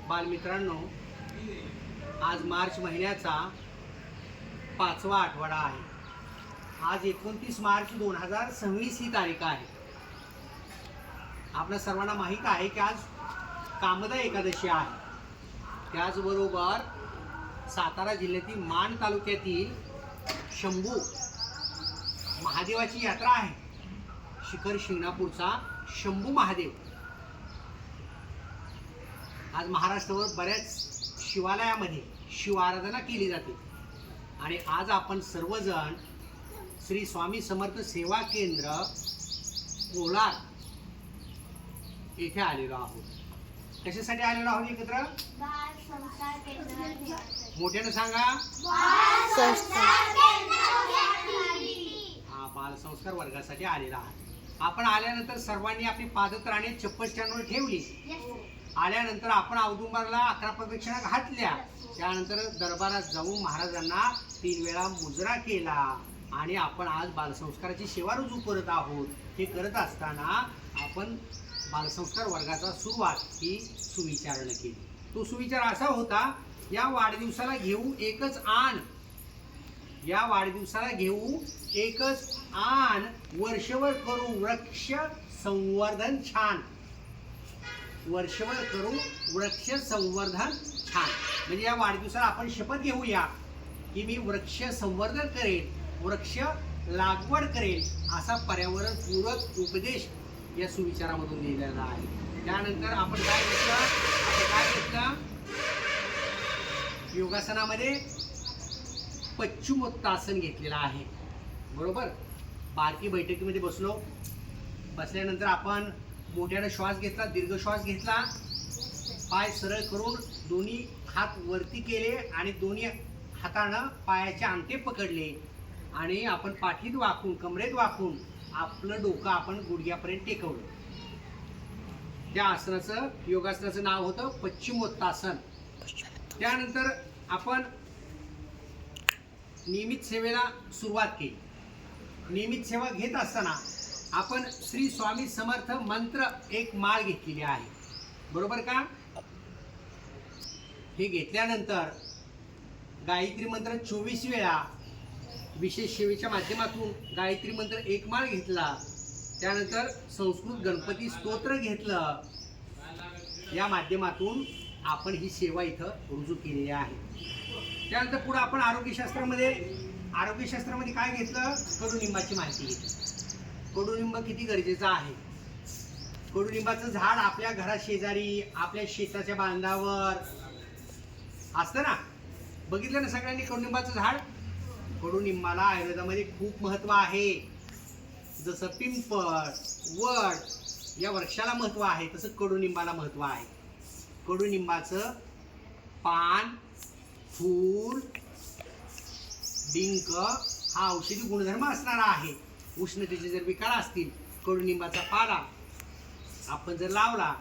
बालमित्रांनो, आज मार्च महिन्याचा 5वा आठवडा आहे. आज 29 मार्च 2026 ही तारीख आहे. आपल्या सर्वांना माहीत आहे की आज कामदा एकादशी आहे. त्याचबरोबर सातारा जिल्ह्यातील माण तालुक्यातील शंभू महादेवाची यात्रा आहे. शिखर शिंगणापूरचा शंभू महादेव. आज महाराष्ट्रावर बऱ्याच शिवालयामध्ये शिवाराधना केली जाते आणि आज आपण सर्वजण श्री स्वामी समर्थ सेवा केंद्र कोलार येथे आलेलो आहोत. कशासाठी आलेलो आहोत एकत्र? मोठ्यानं सांगा. हा, बालसंस्कार वर्गासाठी आलेला आहे. आपण आल्यानंतर सर्वांनी आपली पादत्राणे चप्पल स्टँडवर ठेवली. आल्यानंतर आपण औदुंबरला 11 प्रदक्षिणा घातल्या. त्यानंतर दरबारात जाऊन महाराजांना 3 वेळा मुजरा केला आणि आपण आज बालसंस्काराची सेवा रुजू करत आहोत. हे करत असताना आपण बालसंस्कार वर्गाचा सुरुवात ही सुविचारानं केली. तो सुविचार असा होता, या वाढदिवसाला घेऊ एकच आण, या वाढदिवसाला घेऊ एकच आण, वर्षभर करू वृक्ष संवर्धन छान. वर्षभर करू वृक्ष संवर्धन छान म्हणजे या वाढदिवसाला आपण शपथ घेऊया की मी वृक्ष संवर्धन करेन, वृक्ष लागवड करेन, असा पर्यावरण पूरक उपदेश या सुविचारामधून लिहिलेला आहे. त्यानंतर आपण काय घेतलं? योगासनामध्ये पश्चिमोत्तासन घेतलेलं आहे. बरोबर. बारकी बैठकीमध्ये बसल्यानंतर आपण मोठ्याने श्वास घेतला, दीर्घ श्वास घेतला, पाय सरळ करून दोन्ही हात वरती केले आणि दोन्ही हातानं पायाचे अंगठे पकडले आणि आपण पाठीत वाकून, कमरेत वाकून आपलं डोकं आपण गुडघ्यापर्यंत टेकवलं. त्या आसनाचं, योगासनाचं नाव होतं पश्चिमोत्तासन. त्यानंतर आपण नियमित सेवेला सुरुवात केली. नियमित सेवा घेत असताना आपण श्री स्वामी समर्थ मंत्र एक माळ घेतलेली आहे. बरोबर का? हे घेतल्यानंतर गायत्री मंत्र 24 वेळा विशेष सेवेच्या माध्यमातून गायत्री मंत्र एक माळ घेतला. त्यानंतर संस्कृत गणपती स्तोत्र घेतलं. या माध्यमातून आपण ही सेवा इथं रुजू केलेली आहे. त्यानंतर पुढे आपण आरोग्यशास्त्रामध्ये काय घेतलं? कडुनिंबाची माहिती घेतली. कडुनिंब किती गरजेचं आहे. कडुनिंबाचं झाड आपल्या घरा शेजारी, आपल्या शेताच्या बांधावर असतं ना. बघितलं ना सगळ्यांनी कडुनिंबाचं झाड? कडुनिंबाला आयुर्वेदामध्ये खूप महत्व आहे. जसं पिंपळ, वड या वृक्षाला महत्व आहे, तसं कडुनिंबाला महत्व आहे. कडुनिंबाचं पान, फूल, डिंक हा औषधी गुणधर्म असणारा आहे. उष्णतेचे जर विकार असतील, कडुनिंबाचा पाला आपण जर लावला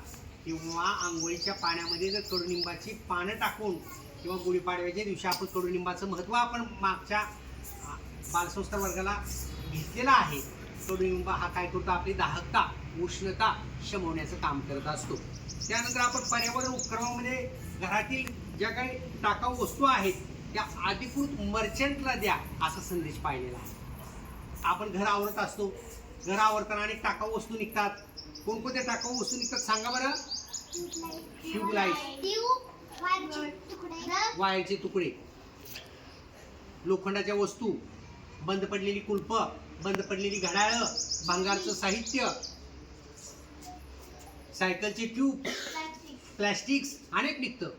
किंवा आंघोळीच्या पाण्यामध्ये जर कडुनिंबाची पानं टाकून किंवा गुढीपाडव्याच्या दिवशी आपण कडुनिंबाचं महत्त्व आपण मागच्या बालसंस्कार वर्गाला घेतलेला आहे. कडुनिंब हा काय करतो? आपली दाहकता, उष्णता शमवण्याचं काम करत असतो. त्यानंतर आपण पर्यावरण उपक्रमामध्ये घरातील ज्या काही टाकाऊ वस्तू आहेत त्या अधिकृत मर्चंटला द्या असा संदेश पाहिलेला आहे. आपण घर आवरत असतो, घर आवरताना अनेक टाकाऊ वस्तू निघतात. कोणकोणत्या टाकाऊ वस्तू निघतात सांगा बरं? ट्यूबलाईट, वायरचे तुकडे, लोखंडाच्या वस्तू, बंद पडलेली कुलप, बंद पडलेली घड्याळं, भंगारचं साहित्य, सायकलचे ट्यूब, प्लॅस्टिक्स अनेक निघतं.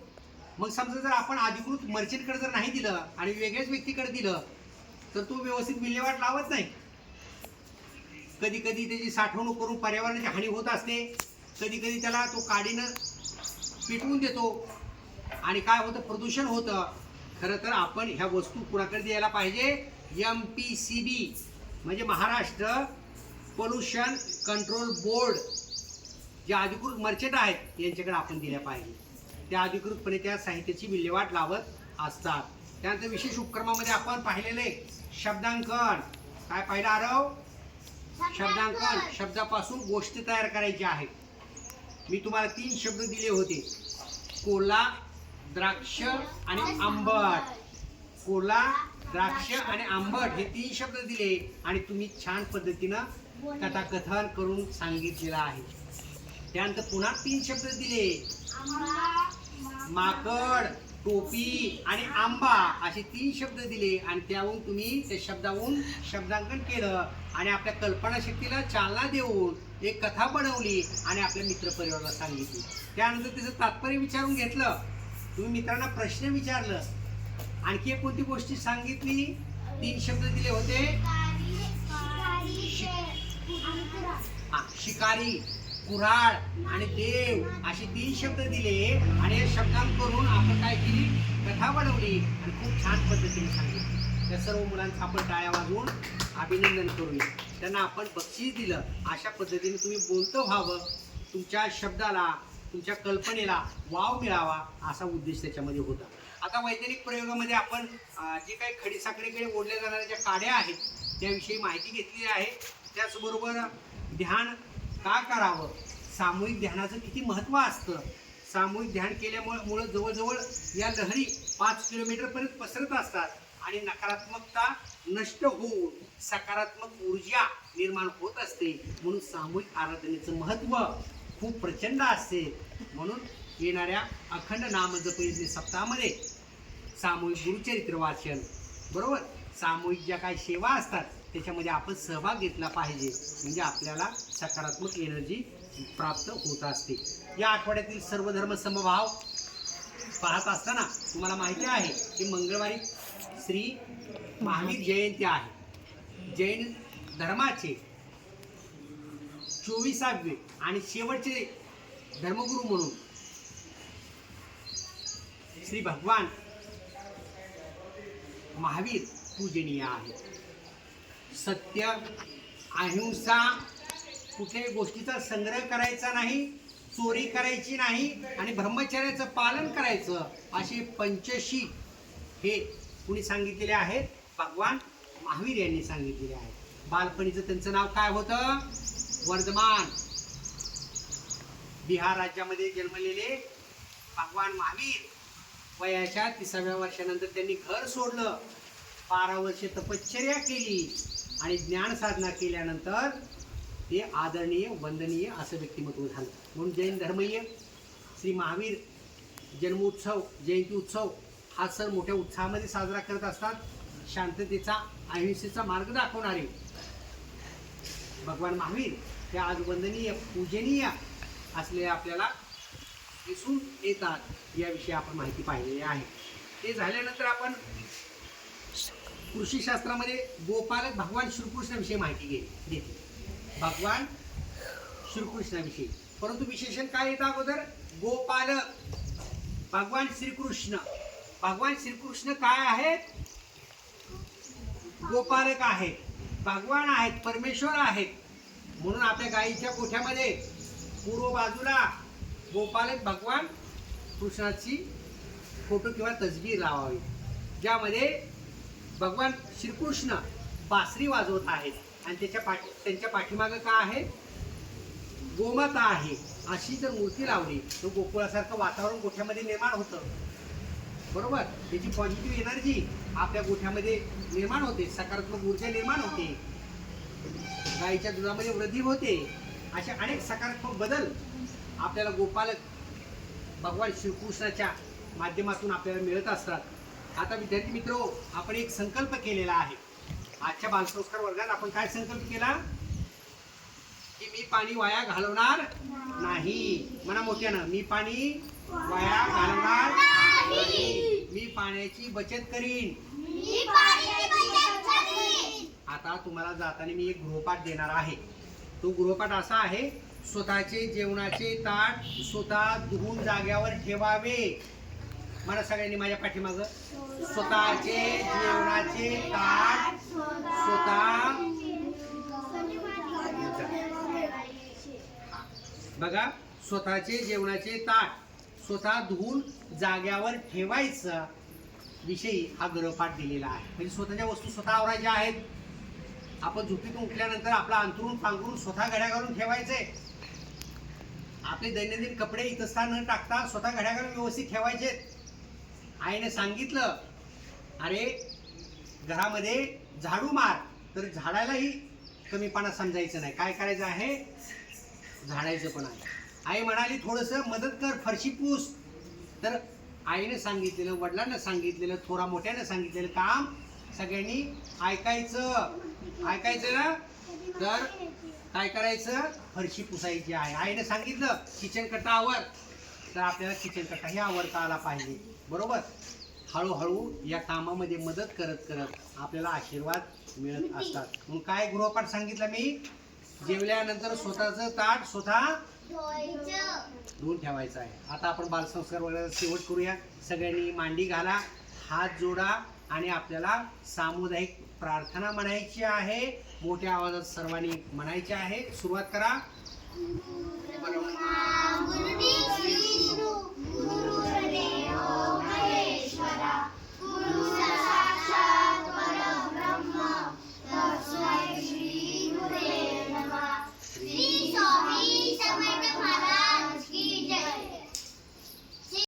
मग समजा जर आपण अधिकृत मर्चंटकडे जर नाही दिलं आणि वेगळ्याच व्यक्तीकडे दिलं तर तो व्यवस्थित विल्हेवाट लावत नाही. कधी कधी त्याची साठवणूक करून पर्यावरणाची हानी होत असते. कधी कधी त्याला तो काडीनं पिटवून देतो आणि काय होतं? प्रदूषण होतं. खरं तर आपण ह्या वस्तू कुणाकडे द्यायला पाहिजे? MPCB म्हणजे महाराष्ट्र पोल्युशन कंट्रोल बोर्ड, जे अधिकृत मर्चंट आहेत यांच्याकडे आपण दिल्या पाहिजे. त्या अधिकृतपणे त्या साहित्याची विल्हेवाट लावत असतात. त्यानंतर विशेष उपक्रमामध्ये आपण पाहिलेले शब्दांकन. काय पाहिलं आरव? शब्दांकन शब्दापासून गोष्ट तयार करायची आहे. मी तुम्हाला 3 शब्द दिले होते, कोला, द्राक्ष आणि आंबट. कोला, द्राक्ष आणि आंबट हे 3 शब्द दिले आणि तुम्ही छान पद्धतीनं कथाकथन करून सांगितलेलं आहे. त्यानंतर पुन्हा 3 शब्द दिले, माकड, टोपी आणि आंबा असे 3 शब्द दिले आणि त्यावरून तुम्ही त्या शब्दावरून शब्दांकन केलं आणि आपल्या कल्पनाशक्तीला चालना देऊन एक कथा बनवली आणि आपल्या मित्रपरिवाराला सांगितली. त्यानंतर त्याचं तात्पर्य विचारून घेतलं, तुम्ही मित्रांना प्रश्न विचारलं, आणखी एक कोणती गोष्टी सांगितली. 3 शब्द दिले होते, शिकारी, कुऱ्हाड आणि देव असे 3 शब्द दिले आणि या शब्दांकरून आपण काय केली, कथा बनवली आणि खूप छान पद्धतीने सांगितली. त्या सर्व मुलांचं आपण टाळ्या वाजवून अभिनंदन करूया. त्यांना आपण बक्षीस दिलं. अशा पद्धतीने तुम्ही बोलतं व्हावं, तुमच्या शब्दाला, तुमच्या कल्पनेला वाव मिळावा असा उद्देश त्याच्यामध्ये होता. आता वैज्ञानिक प्रयोगामध्ये आपण जे काही खडीसाखरेकडे ओढल्या जाणाऱ्या ज्या काड्या आहेत त्याविषयी माहिती घेतली आहे. त्याचबरोबर ध्यान का करावं, सामूहिक ध्यानाचं किती महत्त्व असतं, सामूहिक ध्यान केल्यामुळे जवळजवळ या लहरी 5 किलोमीटरपर्यंत पसरत असतात आणि नकारात्मकता नष्ट होऊन सकारात्मक ऊर्जा निर्माण होत असते. म्हणून सामूहिक आराधनेचं महत्त्व खूप प्रचंड असते. म्हणून येणाऱ्या अखंड नामजपयज्ञ सप्ताहामध्ये सामूहिक गुरुचरित्र वाचन बरोबर सामूहिक ज्या काही सेवा असतात त्याच्यामध्ये आपण सहभाग घेतला पाहिजे, म्हणजे आपल्याला सकारात्मक एनर्जी प्राप्त होत असते. या आठवड्यातील सर्व धर्म समभाव पाहत असताना तुम्हाला माहिती आहे की मंगळवारी श्री महावीर जयंती आहे. जैन धर्माचे 24वे आणि शेवटचे धर्मगुरू म्हणून श्री भगवान महावीर पूजनीय आहे. सत्य, अहिंसा, कुठल्याही गोष्टीचा संग्रह करायचा नाही, चोरी करायची नाही आणि ब्रह्मचर्याचं पालन करायचं असे पंचशील हे कुणी सांगितलेले आहेत, भगवान महावीर यांनी सांगितलेले आहे. बालपणीचं त्यांचं नाव काय होतं, वर्धमान. बिहार राज्यामध्ये जन्मलेले भगवान महावीर वयाच्या 30व्या वर्षानंतर त्यांनी घर सोडलं, 12 वर्षे तपश्चर्या केली आणि ज्ञान साधना केल्यानंतर ते आदरणीय वंदनीय असं व्यक्तिमत्व झालं. म्हणून जैन धर्मीय श्री महावीर जन्मोत्सव, जयंती उत्सव हा सण मोठ्या उत्साहामध्ये साजरा करत असतात. शांततेचा, अहिंसेचा मार्ग दाखवणारे भगवान महावीर हे आज वंदनीय, पूजनीय असलेले आपल्याला दिसून येतात. याविषयी आपण माहिती पाहिलेली आहे. ते झाल्यानंतर आपण कृषीशास्त्रामध्ये गोपालक भगवान श्रीकृष्णाविषयी माहिती घेतली. भगवान श्रीकृष्णाविषयी, परंतु विशेषण काय येतं अगोदर, गोपालक भगवान श्रीकृष्ण. भगवान श्रीकृष्ण काय आहेत, गोपालक आहेत, भगवान आहेत, परमेश्वर आहेत. म्हणून आपल्या गायीच्या गोठ्यामध्ये पूर्व बाजूला गोपालक भगवान कृष्णाची फोटो किंवा तस्वीर लावावी, ज्यामध्ये भगवान श्रीकृष्ण बासरी वाजवत आहेत आणि त्यांच्या पाठीमागं काय आहे, गोमाता आहे. अशी जर मूर्ती लावली तर गोकुळासारखं वातावरण गोठ्यामध्ये निर्माण होतं बरोबर. त्याची पॉझिटिव्ह एनर्जी आपल्या गोठ्यामध्ये निर्माण होते, सकारात्मक ऊर्जा निर्माण होते, गाईच्या दुधामध्ये वृद्धी होते. असे अनेक सकारात्मक बदल आपल्याला गोपालक भगवान श्रीकृष्णाच्या माध्यमातून आपल्याला मिळत असतात. आता विद्यार्थी मित्रो, आपण एक संकल्प केलेला आहे. आजच्या बालसंस्कार वर्गात आपण काय संकल्प केला की मी पाणी वाया घालवणार नाही. म्हणा मोठ्यानं, मी पाणी वाया घालवणार नाही, मी पाण्याची बचत करीन. आता तुम्हाला जाताना मी एक गृहपाठ देणार आहे. तो गृहपाठ असा आहे, स्वतःचे जेवणाचे ताट स्वतः धुवून जाग्यावर ठेवावे. मला सगळ्यांनी माझ्या पाठीमागं, स्वतःचे जेवणाचे ताट स्वतः, बघा, स्वतःचे जेवणाचे ताट स्वतः धुवून जाग्यावर ठेवायचं विषयी हा गृहपाठ दिलेला आहे. म्हणजे स्वतःच्या वस्तू स्वतः आवरायच्या आहेत. आपण झोपेतून उठल्यानंतर आपला अंथरूण पांघरून स्वतः घड्या घालून ठेवायचे. आपले दैनंदिन कपडे इतस्तार न टाकता स्वतः घड्या घालून व्यवस्थित ठेवायचे. आईने सांगितलं, अरे घरामध्ये झाडू मार, तर झाडायलाही कमीपणा समजायचं नाही. काय करायचं आहे? झाडायचं पण आहे. आई म्हणाली थोडंसं मदत कर, फरशी पूस. तर आईने सांगितलेलं, वडिलांना सांगितलेलं, थोरा मोठ्याने सांगितलेलं काम सगळ्यांनी ऐकायचं. ऐकायचं ना? तर काय करायचं? फरशी पुसायची आहे. आईने सांगितलं किचन कट्टा आवर, तर आपल्याला किचन कट्टा ही आवरता आला पाहिजे. बरोबर? हळूहळू या कामामध्ये मदत करत करत आपल्याला आशीर्वाद मिळत असतात. मग काय गृहपाठ सांगितलं मी? जेवल्यानंतर स्वतःचं ताट स्वतः धुवून ठेवायचं आहे. आता आपण बालसंस्कार वगैरे शेवट करूया. सगळ्यांनी मांडी घाला, हात जोडा आणि आपल्याला सामुदायिक प्रार्थना म्हणायची आहे. मोठ्या आवाजात सर्वांनी म्हणायची आहे. सुरुवात करा.